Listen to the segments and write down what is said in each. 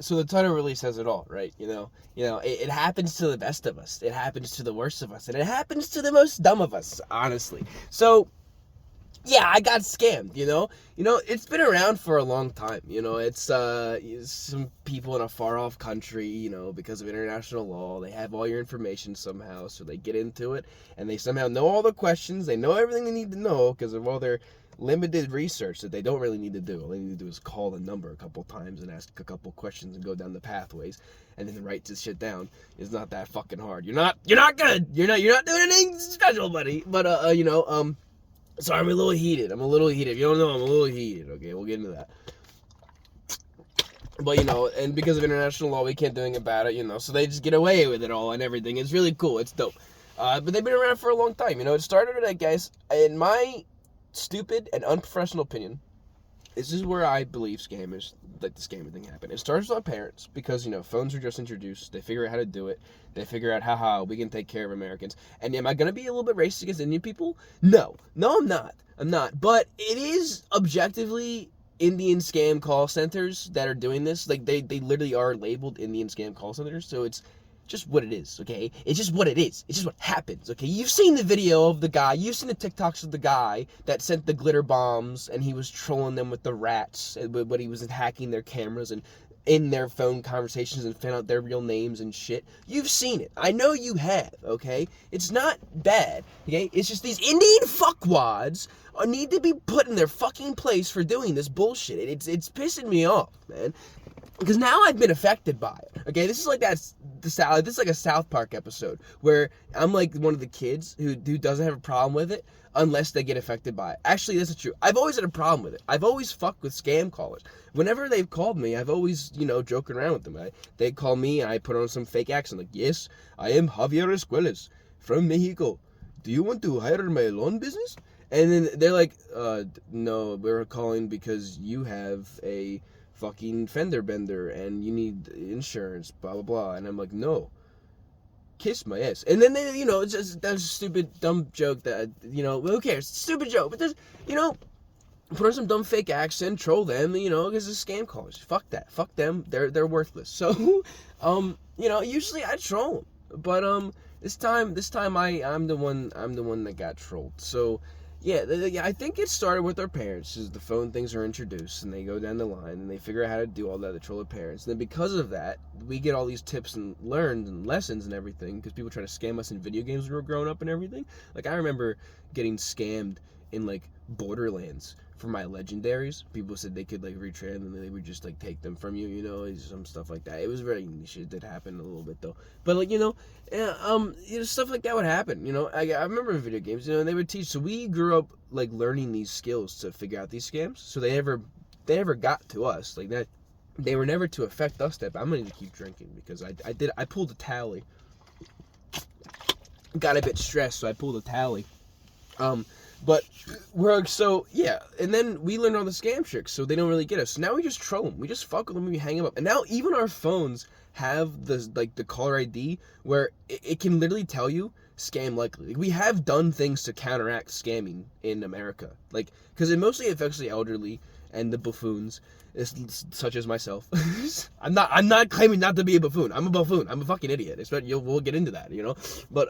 So the title really says it all, right? It happens to the best of us. It happens to the worst of us, and it happens to the most dumb of us, honestly. So yeah, I got scammed, it's been around for a long time. It's some people in a far off country, because of international law, they have all your information somehow, so they get into it and they somehow know all the questions, they know everything they need to know because of all their limited research that they don't really need to do. All they need to do is call the number a couple times and ask a couple questions and go down the pathways and then write this shit down. It's not that fucking hard. You're not good. You're not doing anything special, buddy. But so I'm a little heated. If you don't know, I'm a little heated. Okay, we'll get into that. But, and because of international law, we can't do anything about it, so they just get away with it all and everything. It's really cool. It's dope. But they've been around for a long time. It started, I guess, in my stupid and unprofessional opinion, this is where I believe the scamming thing happened. It starts with our parents because, phones were just introduced. They figure out how to do it. They figure out how we can take care of Americans. And am I going to be a little bit racist against Indian people? No, I'm not. But it is objectively Indian scam call centers that are doing this. Like, they literally are labeled Indian scam call centers. So it's just what it is, okay? It's just what it is. It's just what happens, okay? You've seen the video of the guy. You've seen the TikToks of the guy that sent the glitter bombs and he was trolling them with the rats, but he was hacking their cameras and in their phone conversations and found out their real names and shit. You've seen it. I know you have, okay? It's not bad, okay? It's just these Indian fuckwads need to be put in their fucking place for doing this bullshit. It's pissing me off, man. Because now I've been affected by it. Okay, this is like this is like a South Park episode where I'm like one of the kids who doesn't have a problem with it unless they get affected by it. Actually, this is true. I've always had a problem with it. I've always fucked with scam callers. Whenever they've called me, I've always, joking around with them. They call me and I put on some fake accent like, yes, I am Javier Escuelas from Mexico. Do you want to hire my lawn business? And then they're like, no, we're calling because you have a fucking fender bender and you need insurance, blah blah blah. And I'm like, no, kiss my ass. And then they, it's just that stupid dumb joke that, who cares? Stupid joke, but there's, put on some dumb fake accent, troll them, because it's scam callers. Fuck that, fuck them. They're worthless. So, usually I troll them, but this time I'm the one that got trolled. So. Yeah, I think it started with our parents, as the phone things are introduced, and they go down the line, and they figure out how to do all that, the troll of parents. And then because of that, we get all these tips and learned and lessons and everything, because people try to scam us in video games when we were growing up and everything. Like, I remember getting scammed in, like, Borderlands for my legendaries. People said they could, like, retrade them, and they would just, like, take them from you, some stuff like that. It was very niche. It did happen a little bit, though. But, like, stuff like that would happen, I remember in video games, they would teach. So we grew up, like, learning these skills to figure out these scams. So they never got to us. Like, that, they were never to affect us. That, but I'm going to keep drinking because I pulled a tally. Got a bit stressed, so I pulled a tally. But so yeah, and then we learned all the scam tricks, so they don't really get us. So now we just troll them, we just fuck with them, we hang them up, and now even our phones have the caller ID where it can literally tell you scam likely. We have done things to counteract scamming in America, like because it mostly affects the elderly and the buffoons, such as myself. I'm not claiming not to be a buffoon. I'm a buffoon. I'm a fucking idiot. We'll get into that, but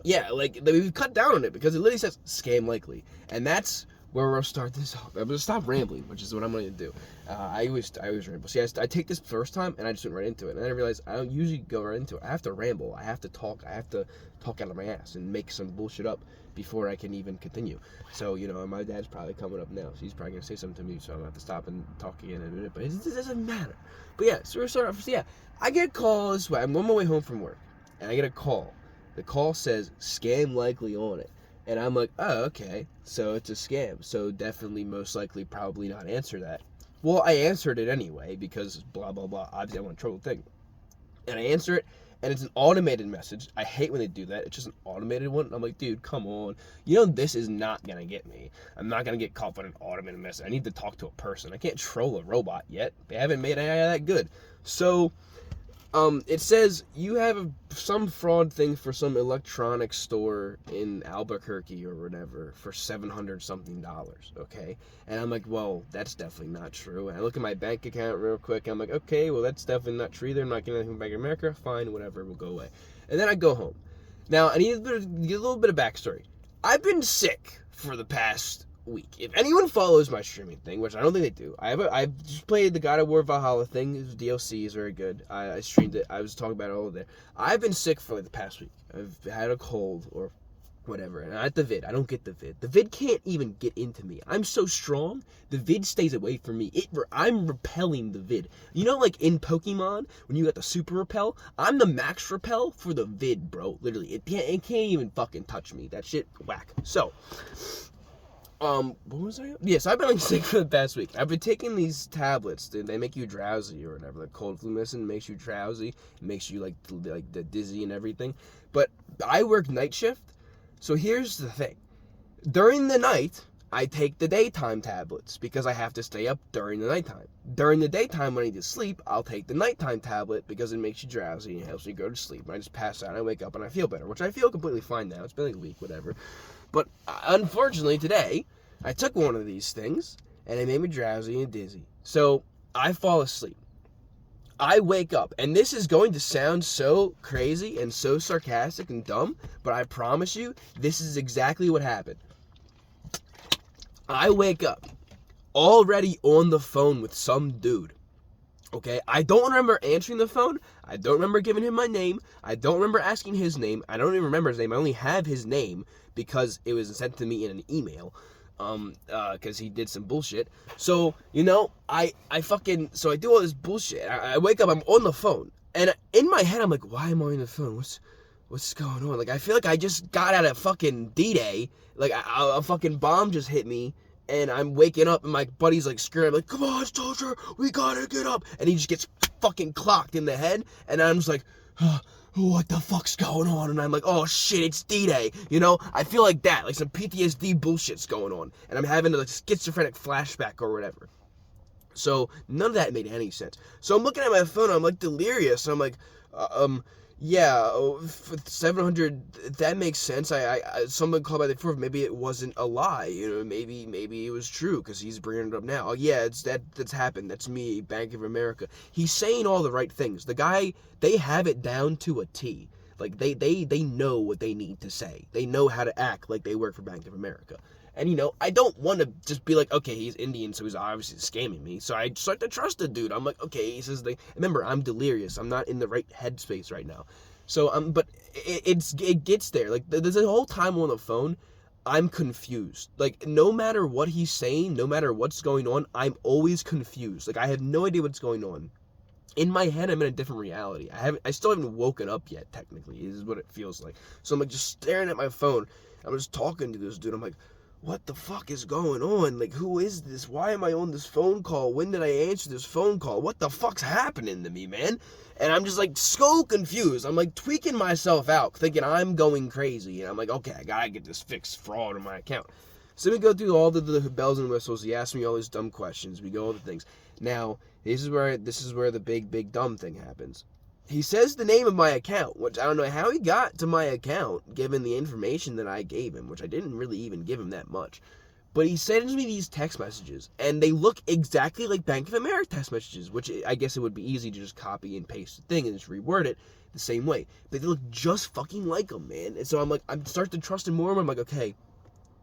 yeah, like, we've cut down on it because it literally says scam likely. And that's where we'll start this off. I'm going to stop rambling, which is what I'm going to do. I always ramble. See, I take this first time and I just went right into it. And then I realized I don't usually go right into it. I have to ramble. I have to talk. I have to talk out of my ass and make some bullshit up before I can even continue. So, my dad's probably coming up now. So he's probably going to say something to me. So I'm going to have to stop and talk again in a minute. But it doesn't matter. But yeah, so we're starting off. So yeah, I get a call this way. I'm on my way home from work. And I get a call. The call says scam likely on it. And I'm like, oh, okay. So it's a scam. So definitely, most likely, probably not answer that. Well, I answered it anyway because blah, blah, blah. Obviously, I want to troll the thing. And I answer it, and it's an automated message. I hate when they do that. It's just an automated one. I'm like, dude, come on. This is not going to get me. I'm not going to get caught by an automated message. I need to talk to a person. I can't troll a robot yet. They haven't made any of that good. So It says you have some fraud thing for some electronics store in Albuquerque or whatever for $700 something, okay? And I'm like, well, that's definitely not true. And I look at my bank account real quick. I'm like, okay, well, that's definitely not true either. I'm not getting anything from Bank of America. Fine, whatever, we'll go away. And then I go home. Now, I need a little bit of backstory. I've been sick for the past week. If anyone follows my streaming thing, which I don't think they do, I've just played the God of War Valhalla thing. The DLC is very good. I streamed it. I was talking about it all day. I've been sick for like the past week. I've had a cold or whatever, and I the vid. I don't get the vid. The vid can't even get into me. I'm so strong. The vid stays away from me. I'm repelling the vid. You know, like in Pokemon when you got the super repel. I'm the max repel for the vid, bro. Literally, it can't even fucking touch me. That shit whack. So. What was I? Yes, I've been like sick for the past week. I've been taking these tablets. They make you drowsy or whatever. Like cold flu medicine makes you drowsy. It makes you like the dizzy and everything. But I work night shift, so here's the thing. During the night, I take the daytime tablets because I have to stay up during the nighttime. During the daytime, when I need to sleep, I'll take the nighttime tablet because it makes you drowsy and helps me go to sleep. And I just pass out, and I wake up, and I feel better, which I feel completely fine now. It's been like a week, whatever. But unfortunately today, I took one of these things, and it made me drowsy and dizzy. So I fall asleep. I wake up, and this is going to sound so crazy and so sarcastic and dumb, but I promise you, this is exactly what happened. I wake up, already on the phone with some dude. Okay, I don't remember answering the phone. I don't remember giving him my name. I don't remember asking his name. I don't even remember his name. I only have his name because it was sent to me in an email. Because he did some bullshit. So, you know, I do all this bullshit. I wake up, I'm on the phone. And in my head, I'm like, why am I on the phone? What's going on? Like, I feel like I just got out of fucking D-Day. Like, a fucking bomb just hit me. And I'm waking up and my buddy's like screaming, like, come on, soldier, we gotta get up. And he just gets fucking clocked in the head. And I'm just like, what the fuck's going on? And I'm like, oh shit, it's D-Day. You know, I feel like that, like some PTSD bullshit's going on. And I'm having a schizophrenic flashback or whatever. So none of that made any sense. So I'm looking at my phone, I'm like delirious. I'm like, yeah, 700, that makes sense. I someone called by the proof, maybe it wasn't a lie, you know, maybe it was true, because he's bringing it up now. Oh yeah, that's happened, that's me, Bank of America. He's saying all the right things. The guy, they have it down to a T. Like, they know what they need to say. They know how to act like they work for Bank of America. And, you know, I don't want to just be like, okay, he's Indian, so he's obviously scamming me. So I start to trust the dude. I'm like, okay, he says remember, I'm delirious. I'm not in the right headspace right now. So, but it gets there. Like, there's a whole time on the phone, I'm confused. Like, no matter what he's saying, no matter what's going on, I'm always confused. Like, I have no idea what's going on. In my head, I'm in a different reality. I still haven't woken up yet, technically, is what it feels like. So I'm like just staring at my phone. I'm just talking to this dude. I'm like, what the fuck is going on? Like, who is this? Why am I on this phone call? When did I answer this phone call? What the fuck's happening to me, man? And I'm just like so confused. I'm like tweaking myself out, thinking I'm going crazy. And I'm like, okay, I gotta get this fixed fraud on my account. So we go through all the bells and whistles. He asks me all these dumb questions. We go all the things. Now, this is where the big dumb thing happens. He says the name of my account, which I don't know how he got to my account, given the information that I gave him, which I didn't really even give him that much. But he sends me these text messages, and they look exactly like Bank of America text messages, which I guess it would be easy to just copy and paste the thing and just reword it the same way. But they look just fucking like them, man. And so I'm starting to trust him more, and I'm like, okay,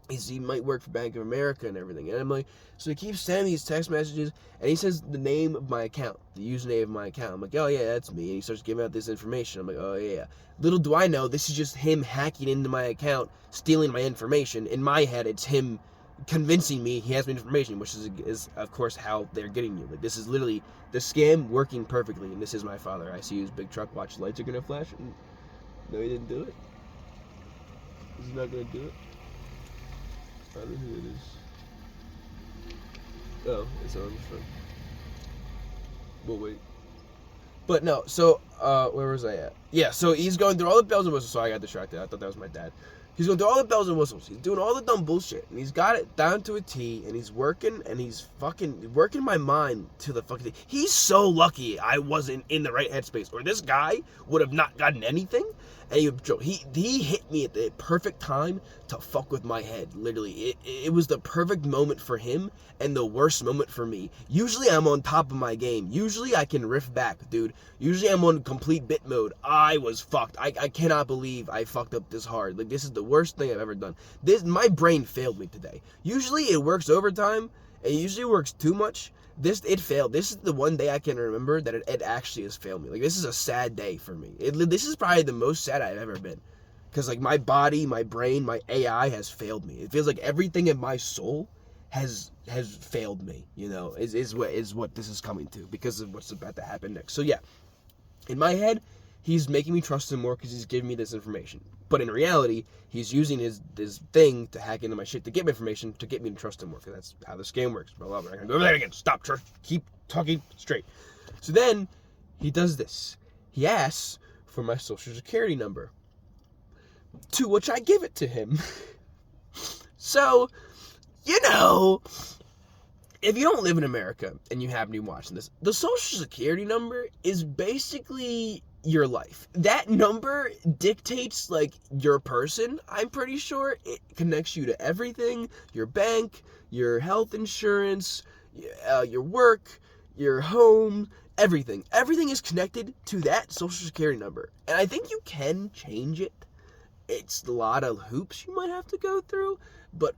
he might work for Bank of America and everything. And I'm like, so he keeps sending these text messages, and he says the name of my account, the username of my account. I'm like, oh yeah, that's me. And he starts giving out this information. I'm like, oh yeah. Little do I know, this is just him hacking into my account, stealing my information. In my head, it's him convincing me he has my information, which is of course how they're getting you. Like, this is literally the scam working perfectly. And this is my father. I see his big truck. Watch, lights are gonna flash. No, he didn't do it. He's not gonna do it. I don't know who it is. Oh, it's on the front. We'll wait. But no, so where was I at? Yeah, so he's going through all the bells and whistles. So I got distracted. I thought that was my dad. He's going through all the bells and whistles. He's doing all the dumb bullshit. And he's got it down to a T. And he's working. And he's fucking working my mind to the fucking T. He's so lucky I wasn't in the right headspace. Or this guy would have not gotten anything. And he hit me at the perfect time to fuck with my head. Literally. It was the perfect moment for him. And the worst moment for me. Usually I'm on top of my game. Usually I can riff back, dude. Usually I'm on complete bit mode. I was fucked. I cannot believe I fucked up this hard. Like, this is the worst thing I've ever done. My brain failed me today. Usually it works overtime. It usually works too much. It failed. This is the one day I can remember that it actually has failed me. Like, this is a sad day for me. This is probably the most sad I've ever been. Because, like, my body, my brain, my AI has failed me. It feels like everything in my soul has failed me, you know, is what this is coming to because of what's about to happen next. So yeah, in my head, he's making me trust him more because he's giving me this information. But in reality, he's using his thing to hack into my shit to get me information to get me to trust him more because that's how this game works. Blah, blah, blah. I'm gonna go over there again. Stop, church. Keep talking straight. So then he does this. He asks for my social security number, to which I give it to him. So, you know, if you don't live in America and you happen to be watching this, the social security number is basically your life. That number dictates, like, your person, I'm pretty sure. It connects you to everything. Your bank, your health insurance, your work, your home, everything. Everything is connected to that social security number. And I think you can change it. It's a lot of hoops you might have to go through, but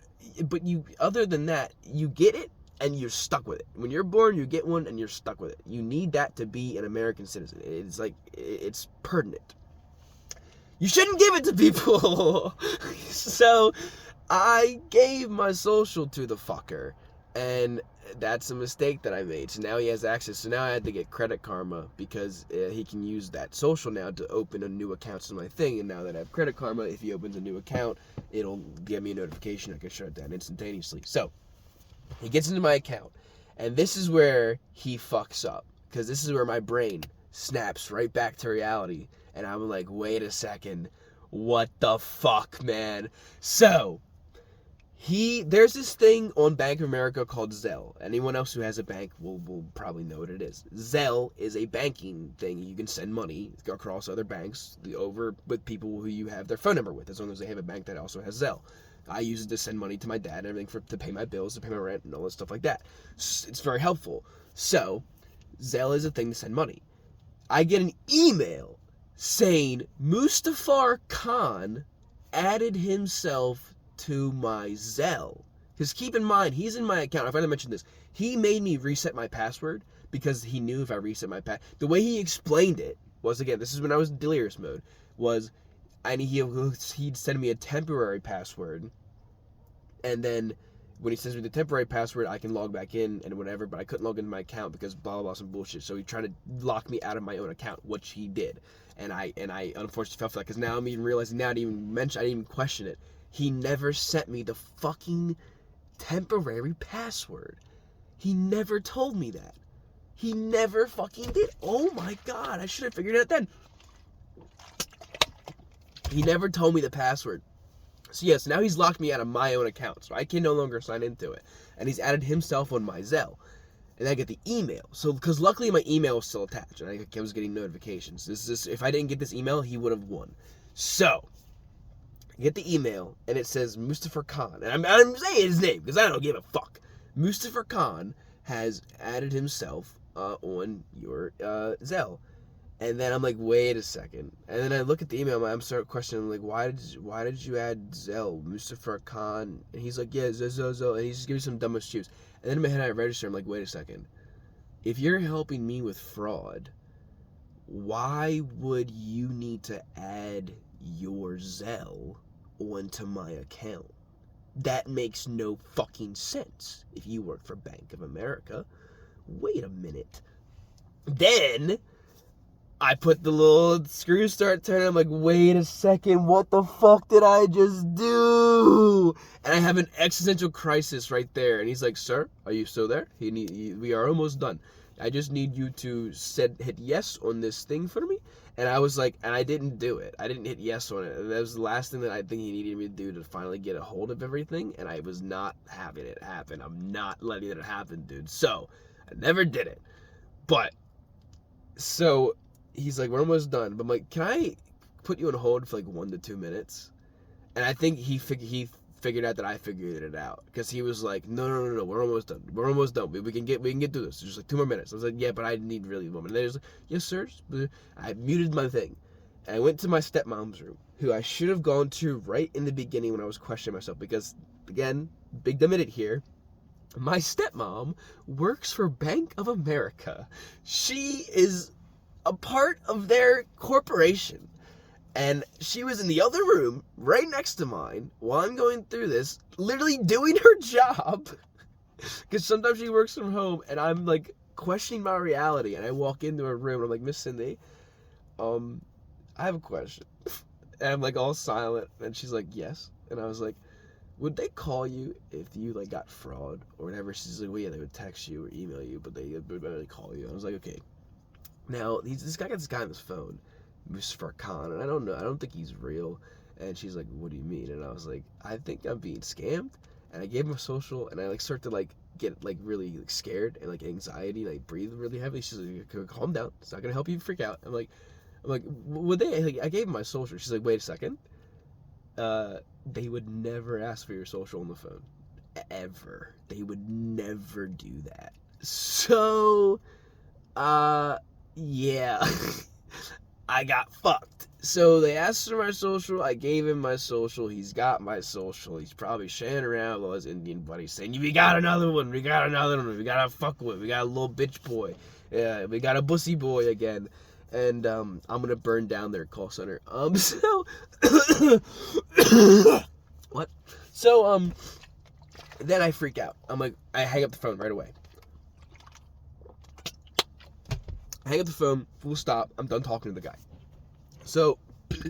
you, other than that, you get it and you're stuck with it. When you're born, you get one and you're stuck with it. You need that to be an American citizen. It's like, it's pertinent. You shouldn't give it to people. So I gave my social to the fucker, and that's a mistake that I made. So now he has access. So now I had to get Credit Karma because he can use that social now to open a new account to my thing. And now that I have Credit Karma, if he opens a new account, it'll give me a notification. I can shut it down instantaneously. So he gets into my account, and this is where he fucks up, because this is where my brain snaps right back to reality, and I'm like, wait a second, what the fuck, man? So there's this thing on Bank of America called Zelle. Anyone else who has a bank will probably know what it is. Zelle is a banking thing. You can send money across other banks over with people who you have their phone number with, as long as they have a bank that also has Zelle. I use it to send money to my dad and everything to pay my bills, to pay my rent, and all that stuff like that. It's very helpful. So, Zelle is a thing to send money. I get an email saying Mustafar Khan added himself to my Zelle. Because keep in mind, he's in my account. I finally mentioned this. He made me reset my password because he knew if I reset my password. The way he explained it was, again, this is when I was in delirious mode, was he'd send me a temporary password, and then when he sends me the temporary password, I can log back in and whatever, but I couldn't log into my account because blah, blah, blah, some bullshit. So he tried to lock me out of my own account, which he did. And I unfortunately fell for that, because now I'm even realizing, now I didn't even question it. He never sent me the fucking temporary password. He never told me that. He never fucking did. Oh my god, I should have figured it out then. He never told me the password. So yes, now he's locked me out of my own account, so I can no longer sign into it. And he's added himself on my Zelle. And I get the email. So, because luckily my email was still attached, and I was getting notifications. If I didn't get this email, he would have won. So, I get the email, and it says Mustafar Khan. And I'm saying his name, because I don't give a fuck. Mustafar Khan has added himself on your Zelle. And then I'm like, wait a second. And then I look at the email, and I'm start questioning, like, why did you add Zelle, Mustafar Khan? And he's like, yeah, Zelle. And he's just giving me some dumb excuse. And then in my head, I register. I'm like, wait a second. If you're helping me with fraud, why would you need to add your Zelle onto my account? That makes no fucking sense if you work for Bank of America. Wait a minute. Then I put the little screw start turning. I'm like, wait a second, what the fuck did I just do? And I have an existential crisis right there. And he's like, sir, are you still there? We are almost done. I just need you to hit yes on this thing for me. And I was like, and I didn't do it. I didn't hit yes on it. And that was the last thing that I think he needed me to do to finally get a hold of everything. And I was not having it happen. I'm not letting it happen, dude. So I never did it. But so he's like, we're almost done. But I'm like, can I put you on hold for like 1 to 2 minutes? And I think he figured out that I figured it out, because he was like, no, we're almost done. We can get through this. Just like 2 more minutes. I was like, yeah, but I need really a moment. And he was like, yes, sir. I muted my thing. And I went to my stepmom's room, who I should have gone to right in the beginning when I was questioning myself, because, again, big minute here. My stepmom works for Bank of America. She is a part of their corporation. And she was in the other room, right next to mine, while I'm going through this, literally doing her job. Because sometimes she works from home, and I'm, like, questioning my reality. And I walk into her room, and I'm like, Miss Cindy, I have a question. And I'm, like, all silent. And she's like, yes. And I was like, would they call you if you, like, got fraud or whatever? She's like, well, yeah, they would text you or email you, but they would really call you. And I was like, okay. Now, this guy got this guy on his phone, Mr. Khan, and I don't think he's real. And she's like, what do you mean? And I was like, I think I'm being scammed. And I gave him a social, and I like start to like get like really like, scared and like anxiety, and I breathe really heavily. She's like, calm down, it's not gonna help you freak out. I'm like, would they, like, I gave him my social. She's like, wait a second, they would never ask for your social on the phone, ever. They would never do that. So yeah. I got fucked. So they asked for my social. I gave him my social. He's got my social. He's probably sharing around with all his Indian buddies saying, we got another one. We got a fuck with. We got a little bitch boy. Yeah, we got a bussy boy again. And I'm going to burn down their call center. So what? So then I freak out. I'm like, I hang up the phone right away. I hang up the phone, full stop, I'm done talking to the guy. So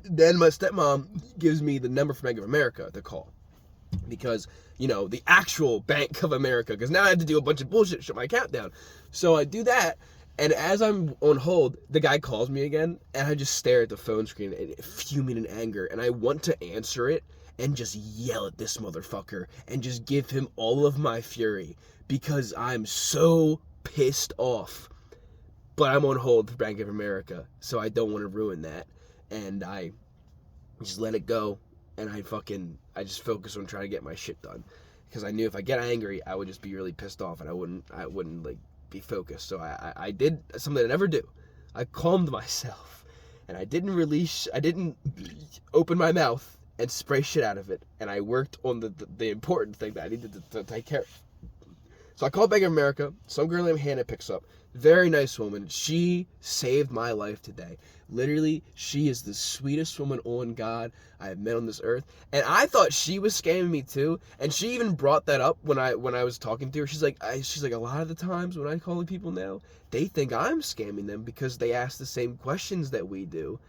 then my stepmom gives me the number for Bank of America to call. Because, the actual Bank of America. Because now I have to do a bunch of bullshit, shut my account down. So I do that, and as I'm on hold, the guy calls me again, and I just stare at the phone screen, fuming in anger, and I want to answer it and just yell at this motherfucker and just give him all of my fury, because I'm so pissed off. But I'm on hold for Bank of America, so I don't want to ruin that. And I just let it go, and I just focus on trying to get my shit done. Because I knew if I get angry, I would just be really pissed off, and I wouldn't like, be focused. So I did something I never do. I calmed myself, and I didn't open my mouth and spray shit out of it. And I worked on the important thing that I needed to take care of. So I called Bank of America. Some girl named Hannah picks up. Very nice woman. She saved my life today. Literally, she is the sweetest woman on God I have met on this earth. And I thought she was scamming me too. And she even brought that up when I was talking to her. She's like, a lot of the times when I call people now, they think I'm scamming them because they ask the same questions that we do.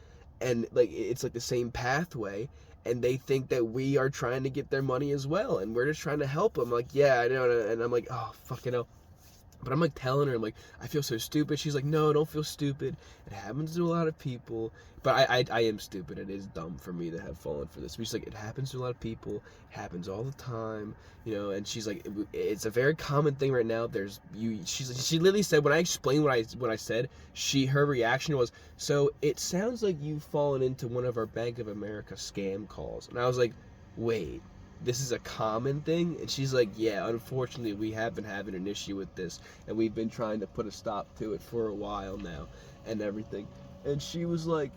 And like it's like the same pathway. And they think that we are trying to get their money as well. And we're just trying to help them. Like, yeah, I know. And I'm like, oh, fucking hell. But I'm like telling her, I'm like, I feel so stupid. She's like, no, don't feel stupid. It happens to a lot of people. But I am stupid. It is dumb for me to have fallen for this. But she's like, it happens to a lot of people. It happens all the time. And she's like, it's a very common thing right now. She literally said, when I explained what I said, her reaction was, so it sounds like you've fallen into one of our Bank of America scam calls. And I was like, wait. This is a common thing? And she's like, yeah, unfortunately we have been having an issue with this, and we've been trying to put a stop to it for a while now and everything. And she's like,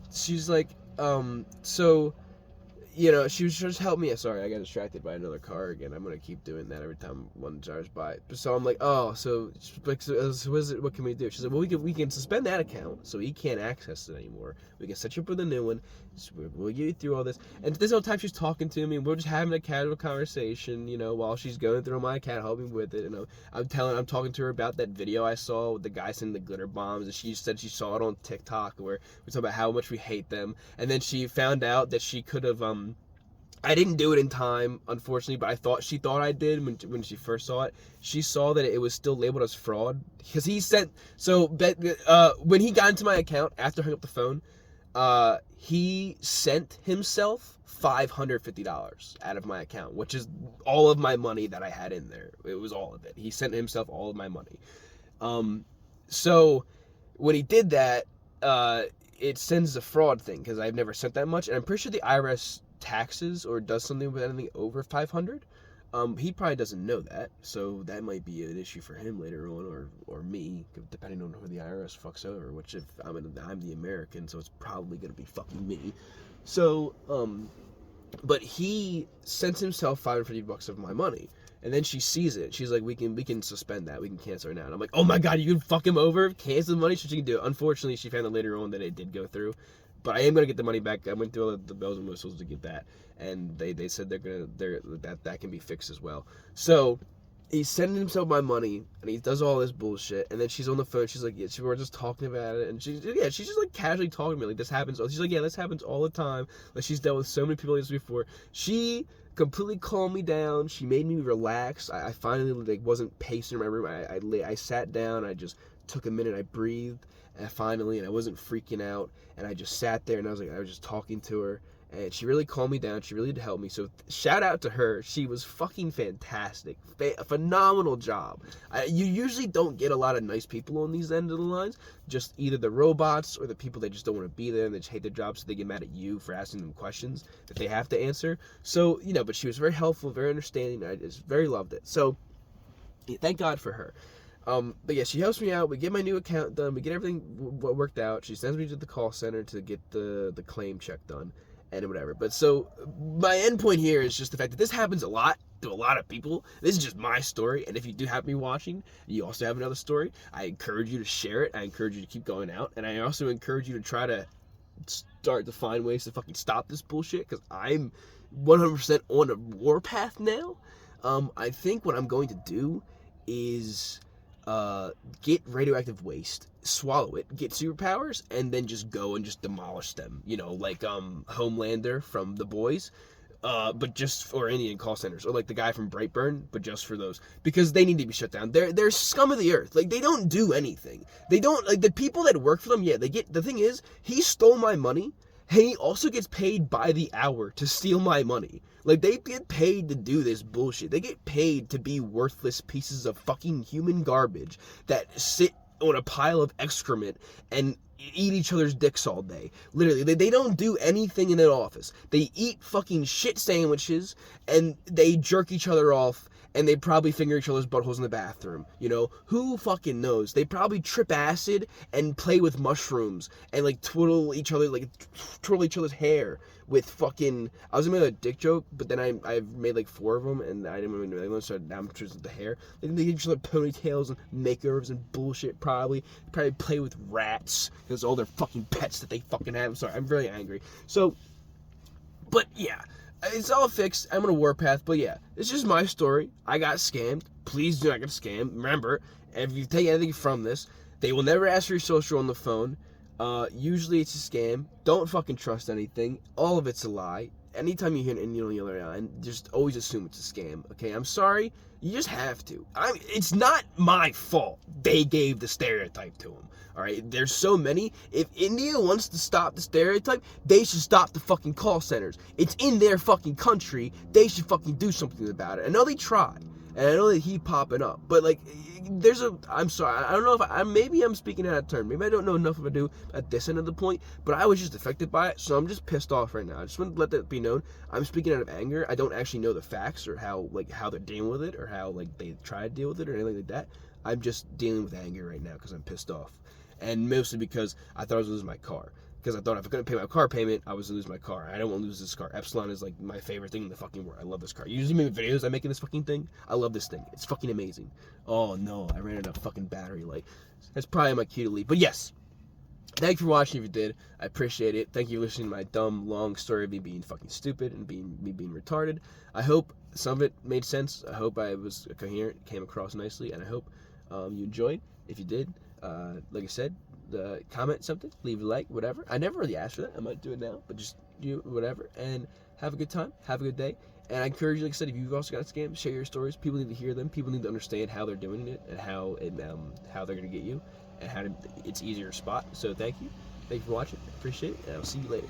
so she was just help me. Sorry, I got distracted by another car again. I'm gonna keep doing that every time one drives by. So I'm like, oh, so what can we do? She's like, well, we can suspend that account so he can't access it anymore. We can set you up with a new one. We'll get you through all this. And this whole time she's talking to me, and we're just having a casual conversation, while she's going through my account, helping with it. And I'm talking to her about that video I saw with the guy sending the glitter bombs, and she said she saw it on TikTok where we talk about how much we hate them. And then she found out that she could have I didn't do it in time, unfortunately, but she thought I did when she first saw it. She saw that it was still labeled as fraud because he sent when he got into my account after hung up the phone, he sent himself $550 out of my account, which is all of my money that I had in there. It was all of it. He sent himself all of my money. So when he did that, it sends a fraud thing because I've never sent that much, and I'm pretty sure the IRS taxes or does something with anything over 500. He probably doesn't know that, so that might be an issue for him later on, or me, depending on who the IRS fucks over. Which if I'm the American, so it's probably gonna be fucking me. So but he sent himself $550 of my money. And then she sees it. She's like, we can suspend that. We can cancel it now. And I'm like, oh my god, you can fuck him over? Cancel the money so she can do it. Unfortunately, she found out later on that it did go through. But I am gonna get the money back. I went through all the bells and whistles to get that. And they said that can be fixed as well. So he's sending himself my money, and he does all this bullshit, and then she's on the phone. She's like, yeah, we're just talking about it, and she's just like casually talking to me like this happens. She's like, yeah, this happens all the time. Like she's dealt with so many people like this before. She completely calmed me down. She made me relax. I finally like wasn't pacing in my room. I sat down. I just took a minute. I breathed, and I wasn't freaking out. And I just sat there, and I was just talking to her. And she really calmed me down. She really did help me. So shout out to her. She was fucking fantastic. A phenomenal job. You usually don't get a lot of nice people on these end of the lines. Just either the robots or the people that just don't want to be there and they just hate their job, so they get mad at you for asking them questions that they have to answer. So, but she was very helpful, very understanding. I just very loved it. So thank God for her. But yeah, she helps me out. We get my new account done. We get everything worked out. She sends me to the call center to get the claim check done. And whatever. But so my end point here is just the fact that this happens a lot to a lot of people. This is just my story, and if you do have me watching, you also have another story, I encourage you to share it. I encourage you to keep going out, and I also encourage you to try to start to find ways to fucking stop this bullshit, because I'm 100% on a warpath now. I think what I'm going to do is get radioactive waste, swallow it, get superpowers, and then just go and just demolish them. Like Homelander from The Boys, but just for Indian call centers, or like the guy from Brightburn, but just for those, because they need to be shut down. They're scum of the earth. Like, they don't do anything. They don't, like, the people that work for them, yeah, they get, the thing is, he stole my money, and he also gets paid by the hour to steal my money. Like, they get paid to do this bullshit. They get paid to be worthless pieces of fucking human garbage that sit on a pile of excrement and eat each other's dicks all day. Literally, they don't do anything in that office. They eat fucking shit sandwiches, and they jerk each other off, and they probably finger each other's buttholes in the bathroom. Who fucking knows? They probably trip acid and play with mushrooms and like twirl each other's hair with fucking. I was gonna make a dick joke, but then I've made like 4 of them, and I didn't really know one, so now I'm choosing the hair. They get each other ponytails and makeovers and bullshit. Probably play with rats because all their fucking pets that they fucking have. I'm sorry, I'm really angry. So, but yeah. It's all fixed. I'm on a warpath, but yeah, it's just my story. I got scammed. Please do not get scammed. Remember, if you take anything from this, they will never ask for your social on the phone. Usually it's a scam. Don't fucking trust anything. All of it's a lie. Anytime you hear an Indian on the other end, just always assume it's a scam. Okay, I'm sorry. You just have to. It's not my fault they gave the stereotype to him. Alright, there's so many. If India wants to stop the stereotype, they should stop the fucking call centers. It's in their fucking country. They should fucking do something about it. I know they try, and I know they keep popping up, but like, I'm sorry, I don't know if maybe I'm speaking out of turn. Maybe I don't know enough of a do at this end of the point, but I was just affected by it, so I'm just pissed off right now. I just want to let that be known. I'm speaking out of anger. I don't actually know the facts or how they're dealing with it, or how like they try to deal with it, or anything like that. I'm just dealing with anger right now because I'm pissed off. And mostly because I thought I was losing my car. Because I thought if I couldn't pay my car payment, I was going to lose my car. I don't want to lose this car. Epsilon is like my favorite thing in the fucking world. I love this car. You usually make videos I make in this fucking thing. I love this thing. It's fucking amazing. Oh no, I ran out of fucking battery life. That's probably my cue to leave. But yes, thank you for watching if you did. I appreciate it. Thank you for listening to my dumb, long story of me being fucking stupid and me being retarded. I hope some of it made sense. I hope I was coherent, came across nicely, and I hope you enjoyed. If you did, like I said, comment something, leave a like, whatever. I never really asked for that. I might do it now, but just you whatever, and have a good time, have a good day. And I encourage you, like I said, if you've also got scams, share your stories. People need to hear them. People need to understand how they're doing it and how they're gonna get you, and it's easier to spot. So thank you for watching. Appreciate it, and I'll see you later.